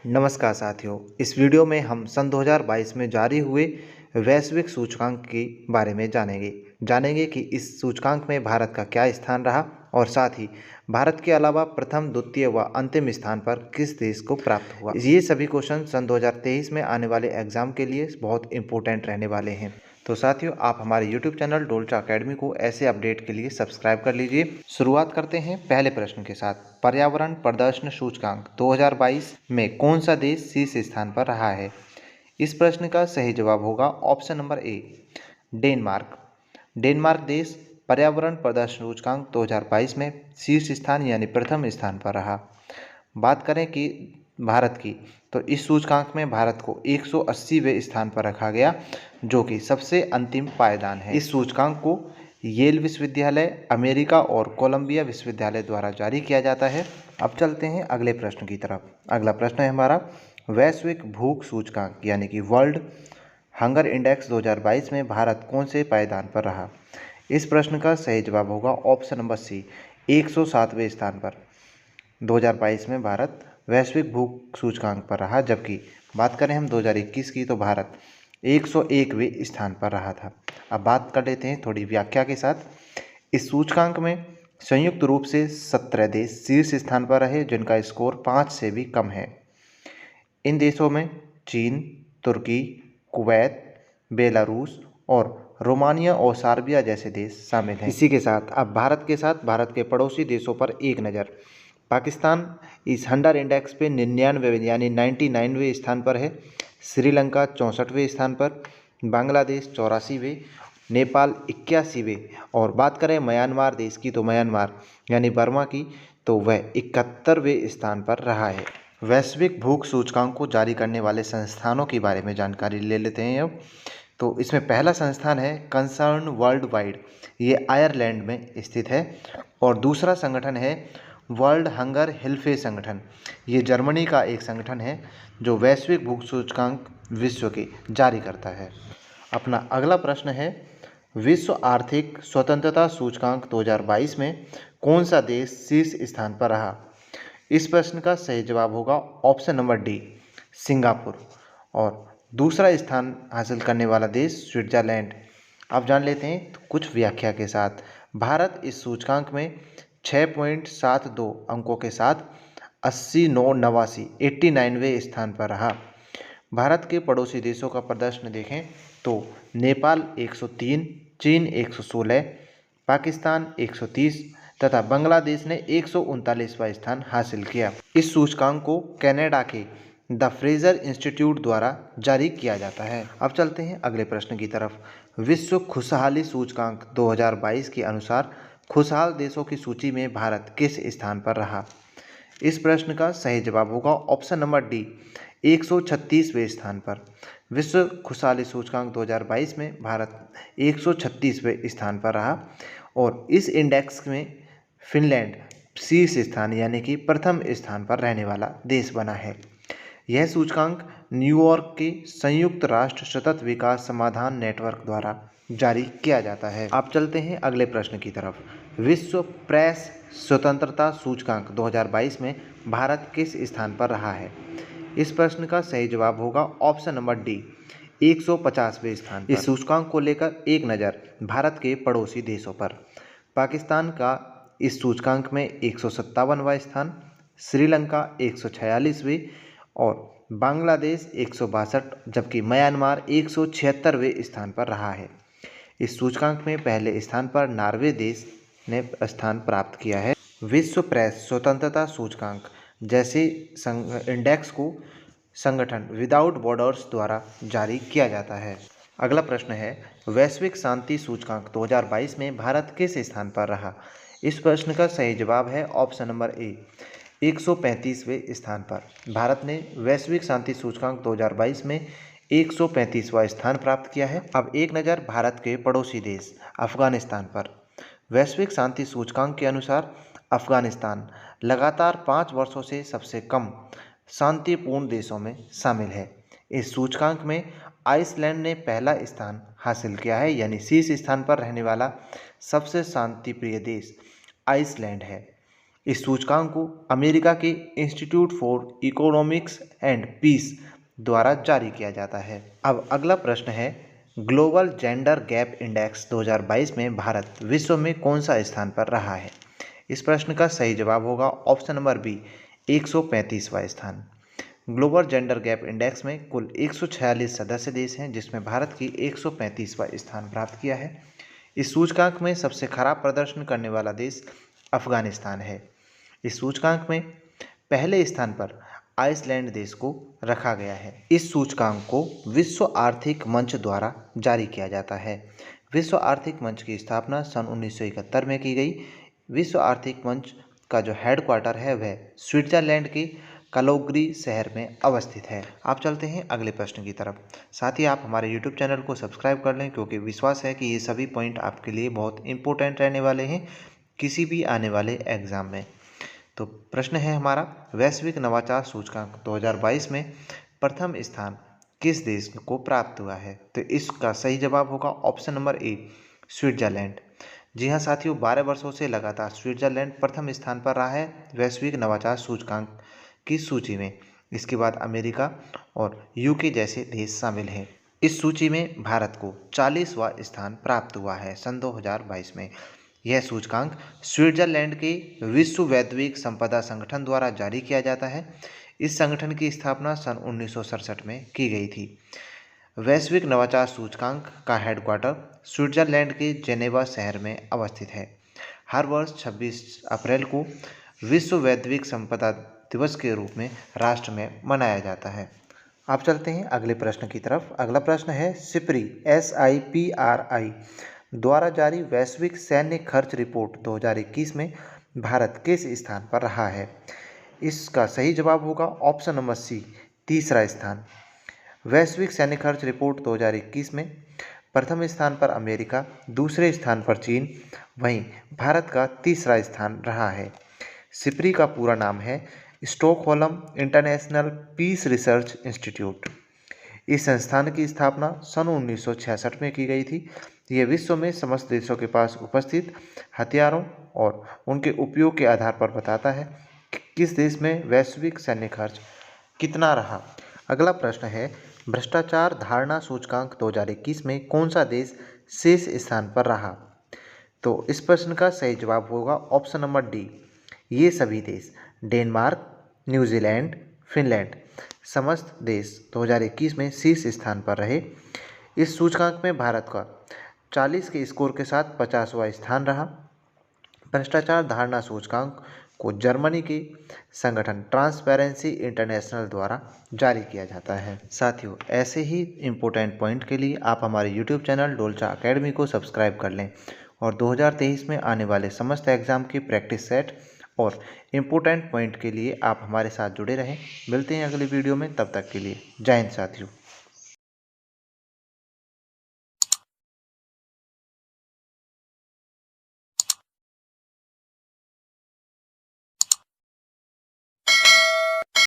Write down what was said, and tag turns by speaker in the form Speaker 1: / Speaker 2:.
Speaker 1: नमस्कार साथियों, इस वीडियो में हम सन 2022 में जारी हुए वैश्विक सूचकांक के बारे में जानेंगे कि इस सूचकांक में भारत का क्या स्थान रहा और साथ ही भारत के अलावा प्रथम, द्वितीय व अंतिम स्थान पर किस देश को प्राप्त हुआ। ये सभी क्वेश्चन सन 2023 में आने वाले एग्जाम के लिए बहुत इंपॉर्टेंट रहने वाले हैं। तो साथियों, आप हमारे YouTube चैनल डोलचा अकेडमी को ऐसे अपडेट के लिए सब्सक्राइब कर लीजिए। शुरुआत करते हैं पहले प्रश्न के साथ। पर्यावरण प्रदर्शन सूचकांक 2022 में कौन सा देश शीर्ष स्थान पर रहा है? इस प्रश्न का सही जवाब होगा option number A, Denmark. Denmark देश पर्यावरण प्रदर्शन सूचकांक 2022 में शीर्ष स्थान यानी प्रथम स्थान पर रहा। बात करें कि भारत की, तो इस सूचकांक में भारत को 180वें स्थान पर रखा गया, जो कि सबसे अंतिम पायदान है। इस सूचकांक को येल विश्वविद्यालय, अमेरिका और कोलंबिया विश्वविद्यालय द्वारा जारी किया जाता है। अब चलते हैं अगले प्रश्न की तरफ। अगला प्रश्न है हमारा वैश्विक भूख सूचकांक यानी कि वर्ल्ड हंगर इंडेक्स 2022 में भारत कौन से पायदान पर रहा? इस प्रश्न का सही जवाब होगा ऑप्शन नंबर सी, 107वें स्थान पर 2022 में भारत वैश्विक भूख सूचकांक पर रहा। जबकि बात करें हम 2021 की, तो भारत 101वें स्थान पर रहा था। अब बात कर लेते हैं थोड़ी व्याख्या के साथ। इस सूचकांक में संयुक्त रूप से 17 देश शीर्ष स्थान पर रहे, जिनका स्कोर 5 से भी कम है। इन देशों में चीन, तुर्की, कुवैत, बेलारूस और रोमानिया और सर्बिया जैसे देश शामिल हैं। इसी के साथ अब भारत भारत के पड़ोसी देशों पर एक नज़र। पाकिस्तान इस हंगर इंडेक्स पे 99वें यानी 99वें स्थान पर है। श्रीलंका 64वें स्थान पर, बांग्लादेश 84वें, नेपाल 81वें और बात करें म्यांमार देश की, तो म्यांमार यानी बर्मा की, तो वह 71वें स्थान पर रहा है। वैश्विक भूख सूचकांक को जारी करने वाले संस्थानों के बारे में जानकारी ले लेते हैं अब। तो इसमें पहला संस्थान है कंसर्न वर्ल्ड वाइड, ये आयरलैंड में स्थित है। और दूसरा संगठन है वर्ल्ड हंगर हेल्फे संगठन, ये जर्मनी का एक संगठन है जो वैश्विक भूख सूचकांक विश्व के जारी करता है। अपना अगला प्रश्न है विश्व आर्थिक स्वतंत्रता सूचकांक 2022 में कौन सा देश शीर्ष स्थान पर रहा? इस प्रश्न का सही जवाब होगा ऑप्शन नंबर डी, सिंगापुर। और दूसरा स्थान हासिल करने वाला देश स्विट्जरलैंड। अब जान लेते हैं कुछ व्याख्या के साथ। भारत इस सूचकांक में 6.72 अंकों के साथ 89वें स्थान पर रहा। भारत के पड़ोसी देशों का प्रदर्शन देखें तो नेपाल 103, चीन 116, पाकिस्तान 130 तथा बांग्लादेश ने 139वां स्थान हासिल किया। इस सूचकांक को कनाडा के द फ्रेजर इंस्टीट्यूट द्वारा जारी किया जाता है। अब चलते हैं अगले प्रश्न की तरफ। विश्व खुशहाली सूचकांक 2022 के अनुसार खुशहाल देशों की सूची में भारत किस स्थान पर रहा? इस प्रश्न का सही जवाब होगा ऑप्शन नंबर डी, 136वें स्थान पर। विश्व खुशहाली सूचकांक 2022 में भारत 136वें स्थान पर रहा और इस इंडेक्स में फिनलैंड शीर्ष स्थान यानी कि प्रथम स्थान पर रहने वाला देश बना है। यह सूचकांक न्यूयॉर्क के संयुक्त राष्ट्र सतत विकास समाधान नेटवर्क द्वारा जारी किया जाता है। आप चलते हैं अगले प्रश्न की तरफ। विश्व प्रेस स्वतंत्रता सूचकांक 2022 में भारत किस स्थान पर रहा है? इस प्रश्न का सही जवाब होगा ऑप्शन नंबर डी, 150वें स्थान पर। इस सूचकांक को लेकर एक नज़र भारत के पड़ोसी देशों पर। पाकिस्तान का इस सूचकांक में 157वां स्थान, श्रीलंका 146वें और बांग्लादेश 162, जबकि म्यांमार 176वें स्थान पर रहा है। इस सूचकांक में पहले स्थान पर नॉर्वे देश ने स्थान प्राप्त किया है। विश्व प्रेस स्वतंत्रता सूचकांक जैसे इंडेक्स को संगठन विदाउट बॉर्डर्स द्वारा जारी किया जाता है। अगला प्रश्न है वैश्विक शांति सूचकांक 2022 में भारत किस स्थान पर रहा? इस प्रश्न का सही जवाब है ऑप्शन नंबर ए, 135वें स्थान पर। भारत ने वैश्विक शांति सूचकांक 2022 में 135वां स्थान प्राप्त किया है। अब एक नज़र भारत के पड़ोसी देश अफगानिस्तान पर। वैश्विक शांति सूचकांक के अनुसार अफगानिस्तान लगातार 5 वर्षों से सबसे कम शांतिपूर्ण देशों में शामिल है। इस सूचकांक में आइसलैंड ने पहला स्थान हासिल किया है, यानी शीर्ष स्थान पर रहने वाला सबसे शांतिप्रिय देश आइसलैंड है। इस सूचकांक को अमेरिका के institute for economics and peace द्वारा जारी किया जाता है। अब अगला प्रश्न है, ग्लोबल जेंडर गैप इंडेक्स 2022 में भारत विश्व में कौन सा स्थान पर रहा है? इस प्रश्न का सही जवाब होगा ऑप्शन नंबर बी, 135वां स्थान। ग्लोबल जेंडर गैप इंडेक्स में कुल 146 सदस्य देश हैं, जिसमें भारत की 135वां स्थान प्राप्त किया है। इस सूचकांक में सबसे खराब प्रदर्शन करने वाला देश अफगानिस्तान है। इस सूचकांक में पहले स्थान पर आइसलैंड देश को रखा गया है। इस सूचकांक को विश्व आर्थिक मंच द्वारा जारी किया जाता है। विश्व आर्थिक मंच की स्थापना सन 1971 में की गई। विश्व आर्थिक मंच का जो हेडक्वार्टर है वह स्विट्जरलैंड के कलोगरी शहर में अवस्थित है। आप चलते हैं अगले प्रश्न की तरफ। साथ ही आप हमारे YouTube चैनल को सब्सक्राइब कर लें, क्योंकि विश्वास है कि ये सभी पॉइंट आपके लिए बहुत इंपॉर्टेंट रहने वाले हैं किसी भी आने वाले एग्जाम में। तो प्रश्न है हमारा, वैश्विक नवाचार सूचकांक 2022 में प्रथम स्थान किस देश को प्राप्त हुआ है? तो इसका सही जवाब होगा ऑप्शन नंबर ए, स्विट्जरलैंड। जी हाँ साथियों, 12 वर्षों से लगातार स्विट्जरलैंड प्रथम स्थान पर रहा है वैश्विक नवाचार सूचकांक की सूची में। इसके बाद अमेरिका और यूके जैसे देश शामिल हैं। इस सूची में भारत को 40वां स्थान प्राप्त हुआ है सन 2022 में। यह सूचकांक स्विट्जरलैंड के विश्व वैश्विक संपदा संगठन द्वारा जारी किया जाता है। इस संगठन की स्थापना सन 1967 में की गई थी। वैश्विक नवाचार सूचकांक का हेडक्वार्टर स्विट्जरलैंड के जेनेवा शहर में अवस्थित है। हर वर्ष 26 अप्रैल को विश्व वैश्विक संपदा दिवस के रूप में राष्ट्र में मनाया जाता है। आप चलते हैं अगले प्रश्न की तरफ। अगला प्रश्न है, सिप्री SIPRI द्वारा जारी वैश्विक सैन्य खर्च रिपोर्ट 2021 में भारत किस स्थान पर रहा है? इसका सही जवाब होगा ऑप्शन नंबर सी, तीसरा स्थान। वैश्विक सैन्य खर्च रिपोर्ट 2021 में प्रथम स्थान पर अमेरिका, दूसरे स्थान पर चीन, वहीं भारत का तीसरा स्थान रहा है। सिप्री का पूरा नाम है Stockholm international peace research institute. इस संस्थान की स्थापना सन 1966 में की गई थी। यह विश्व में समस्त देशों के पास उपस्थित हथियारों और उनके उपयोग के आधार पर बताता है कि किस देश में वैश्विक सैन्य खर्च कितना रहा। अगला प्रश्न है, भ्रष्टाचार धारणा सूचकांक 2021 में कौन सा देश शीर्ष स्थान पर रहा? तो इस प्रश्न का सही जवाब होगा ऑप्शन नंबर डी, ये सभी देश डेनमार्क, न्यूजीलैंड, फिनलैंड समस्त देश 2021 में शीर्ष स्थान पर रहे। इस सूचकांक में भारत का 40 के स्कोर के साथ 50वां स्थान रहा। भ्रष्टाचार धारणा सूचकांक को जर्मनी के संगठन ट्रांसपेरेंसी इंटरनेशनल द्वारा जारी किया जाता है। साथियों, ऐसे ही इम्पोर्टेंट पॉइंट के लिए आप हमारे YouTube चैनल डोलचा अकेडमी को सब्सक्राइब कर लें और 2023 में आने वाले समस्त एग्जाम की प्रैक्टिस सेट और इम्पोर्टेंट पॉइंट के लिए आप हमारे साथ जुड़े रहें। मिलते हैं अगले वीडियो में, तब तक के लिए जय हिंद साथियों।